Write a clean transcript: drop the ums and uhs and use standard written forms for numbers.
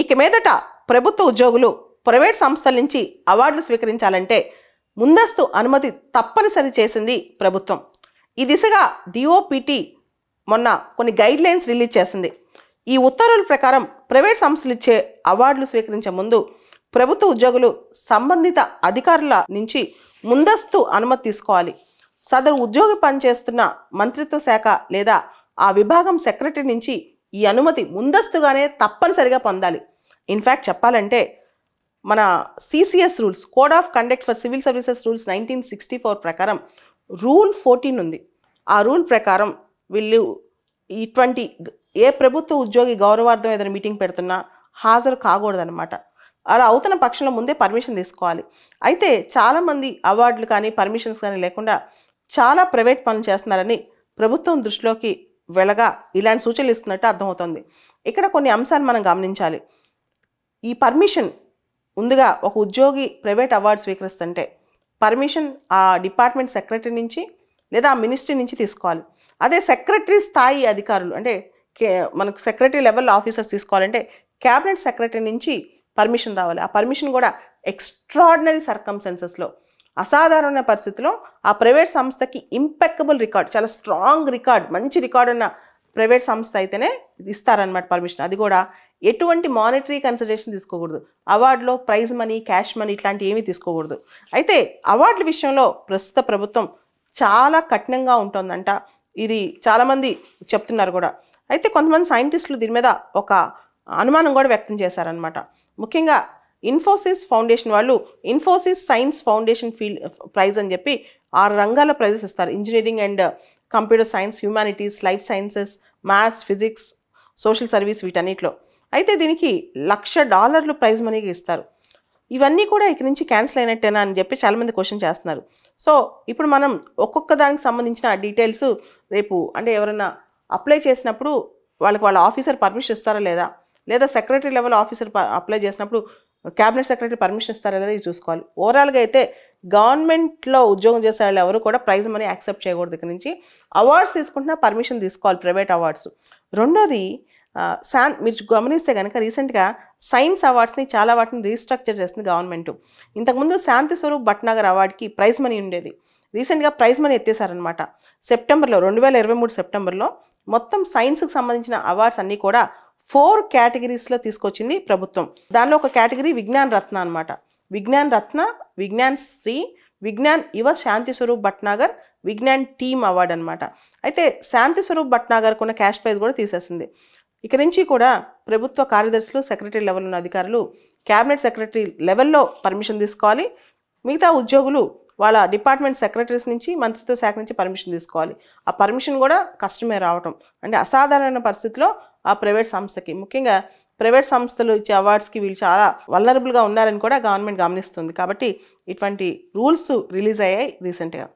ఇక మీదట ప్రభుత్వ ఉద్యోగులు ప్రైవేట్ సంస్థల నుంచి అవార్డులు స్వీకరించాలంటే ముందస్తు అనుమతి తప్పనిసరి చేసింది ప్రభుత్వం. ఈ దిశగా డిఓపిటి మొన్న కొన్ని గైడ్ లైన్స్ రిలీజ్ చేసింది. ఈ ఉత్తర్వుల ప్రకారం ప్రైవేట్ సంస్థలు ఇచ్చే అవార్డులు స్వీకరించే ముందు ప్రభుత్వ ఉద్యోగులు సంబంధిత అధికారుల నుంచి ముందస్తు అనుమతి తీసుకోవాలి. సదరు ఉద్యోగి పనిచేస్తున్న మంత్రిత్వ శాఖ లేదా ఆ విభాగం సెక్రటరీ నుంచి ఈ అనుమతి ముందస్తుగానే తప్పనిసరిగా పొందాలి. ఇన్ఫ్యాక్ట్ చెప్పాలంటే మన CCS rules, code of conduct for civil services rules 1964 ప్రకారం రూల్ 14 ఉంది. ఆ రూల్ ప్రకారం వీళ్ళు ఇటువంటి ఏ ప్రభుత్వ ఉద్యోగి గౌరవార్థం ఏదైనా మీటింగ్ పెడుతున్నా హాజరు కాకూడదన్నమాట. అలా అవుతున్న పక్షంలో ముందే పర్మిషన్ తీసుకోవాలి. అయితే చాలామంది అవార్డులు కానీ పర్మిషన్స్ కానీ లేకుండా చాలా ప్రైవేట్ పనులు చేస్తున్నారని ప్రభుత్వం దృష్టిలోకి వెళ్ళగా ఇలాంటి సూచనలు ఇస్తున్నట్టు అర్థమవుతుంది. ఇక్కడ కొన్ని అంశాలు మనం గమనించాలి. ఈ పర్మిషన్ ముందుగా ఒక ఉద్యోగి ప్రైవేట్ అవార్డు స్వీకరిస్తుంటే పర్మిషన్ ఆ డిపార్ట్మెంట్ సెక్రటరీ నుంచి లేదా ఆ మినిస్ట్రీ నుంచి తీసుకోవాలి. అదే సెక్రటరీ స్థాయి అధికారులు అంటే మనకు సెక్రటరీ లెవెల్ ఆఫీసర్స్ తీసుకోవాలంటే క్యాబినెట్ సెక్రటరీ నుంచి పర్మిషన్ రావాలి. ఆ పర్మిషన్ కూడా ఎక్స్ట్రాడినరీ సర్కమ్స్టెన్సెస్లో, అసాధారణ పరిస్థితిలో ఆ ప్రైవేట్ సంస్థకి ఇంపెక్కబుల్ రికార్డ్, చాలా స్ట్రాంగ్ రికార్డ్, మంచి రికార్డ్ ఉన్న ప్రైవేట్ సంస్థ అయితేనే ఇస్తారనమాట పర్మిషన్. అది కూడా ఎటువంటి మానిటరీ కన్సిడరేషన్ తీసుకోకూడదు. అవార్డులో ప్రైజ్ మనీ, క్యాష్ మనీ ఇట్లాంటివి ఏమీ తీసుకోకూడదు. అయితే అవార్డుల విషయంలో ప్రస్తుత ప్రభుత్వం చాలా కఠినంగా ఉంటుందంట. ఇది చాలామంది చెప్తున్నారు కూడా. అయితే కొంతమంది సైంటిస్టులు దీని మీద ఒక అనుమానం కూడా వ్యక్తం చేశారనమాట. ముఖ్యంగా ఇన్ఫోసిస్ ఫౌండేషన్ వాళ్ళు ఇన్ఫోసిస్ సైన్స్ ఫౌండేషన్ ప్రైజ్ అని చెప్పి 6 రంగాల్లో ప్రైజెస్ ఇస్తారు. Engineering and computer science, humanities, life sciences, maths, physics, social service వీటన్నిటిలో. అయితే దీనికి $1,00,000 ప్రైజ్ మనీగా ఇస్తారు. ఇవన్నీ కూడా ఇక నుంచి క్యాన్సిల్ అయినట్టేనా అని చెప్పి చాలామంది క్వశ్చన్ చేస్తున్నారు. సో ఇప్పుడు మనం ఒక్కొక్క దానికి సంబంధించిన డీటెయిల్స్ రేపు అంటే ఎవరైనా అప్లై చేసినప్పుడు వాళ్ళ ఆఫీసర్ పర్మిషన్ ఇస్తారా లేదా సెక్రటరీ లెవెల్ ఆఫీసర్ అప్లై చేసినప్పుడు క్యాబినెట్ సెక్రటరీ పర్మిషన్ ఇస్తారా లేదా ఇది చూసుకోవాలి. ఓవరాల్గా అయితే గవర్నమెంట్లో ఉద్యోగం చేసే వాళ్ళు ఎవరు కూడా ప్రైజ్ మనీ యాక్సెప్ట్ చేయకూడదు. ఇక్కడ నుంచి అవార్డ్స్ తీసుకుంటున్నా పర్మిషన్ తీసుకోవాలి, ప్రైవేట్ అవార్డ్స్. రెండోది మీరు గమనిస్తే కనుక రీసెంట్గా సైన్స్ అవార్డ్స్ని చాలా వాటిని రీస్ట్రక్చర్ చేస్తుంది గవర్నమెంట్. ఇంతకుముందు శాంతి స్వరూప్ భట్నాగర్ అవార్డుకి ప్రైజ్ మనీ ఉండేది. రీసెంట్గా ప్రైజ్ మనీ ఎత్తేసారనమాట. 2023 సెప్టెంబర్లో మొత్తం సైన్స్కి సంబంధించిన అవార్డ్స్ అన్నీ కూడా 4 కేటగిరీస్లో తీసుకొచ్చింది ప్రభుత్వం. దానిలో ఒక కేటగిరీ విజ్ఞాన్ రత్న అనమాట. విజ్ఞాన్ రత్న, విజ్ఞాన్ శ్రీ, విజ్ఞాన్ యువ శాంతి స్వరూప్ భట్నాగర్, విజ్ఞాన్ టీమ్ అవార్డు అనమాట. అయితే శాంతి స్వరూప్ భట్నాగర్కు ఉన్న క్యాష్ ప్రైజ్ కూడా తీసేసింది. ఇక నుంచి కూడా ప్రభుత్వ కార్యదర్శులు, సెక్రటరీ లెవెల్ ఉన్న అధికారులు క్యాబినెట్ సెక్రటరీ లెవెల్లో పర్మిషన్ తీసుకోవాలి. మిగతా ఉద్యోగులు వాళ్ళ డిపార్ట్మెంట్ సెక్రటరీస్ నుంచి, మంత్రిత్వ శాఖ నుంచి పర్మిషన్ తీసుకోవాలి. ఆ పర్మిషన్ కూడా కష్టమే రావటం. అంటే అసాధారణ పరిస్థితిలో ఆ ప్రైవేట్ సంస్థకి, ముఖ్యంగా ప్రైవేట్ సంస్థలు ఇచ్చే అవార్డ్స్కి వీళ్ళు చాలా వల్నరబుల్గా ఉన్నారని కూడా గవర్నమెంట్ గమనిస్తుంది. కాబట్టి ఇటువంటి రూల్స్ రిలీజ్ అయ్యాయి రీసెంట్గా.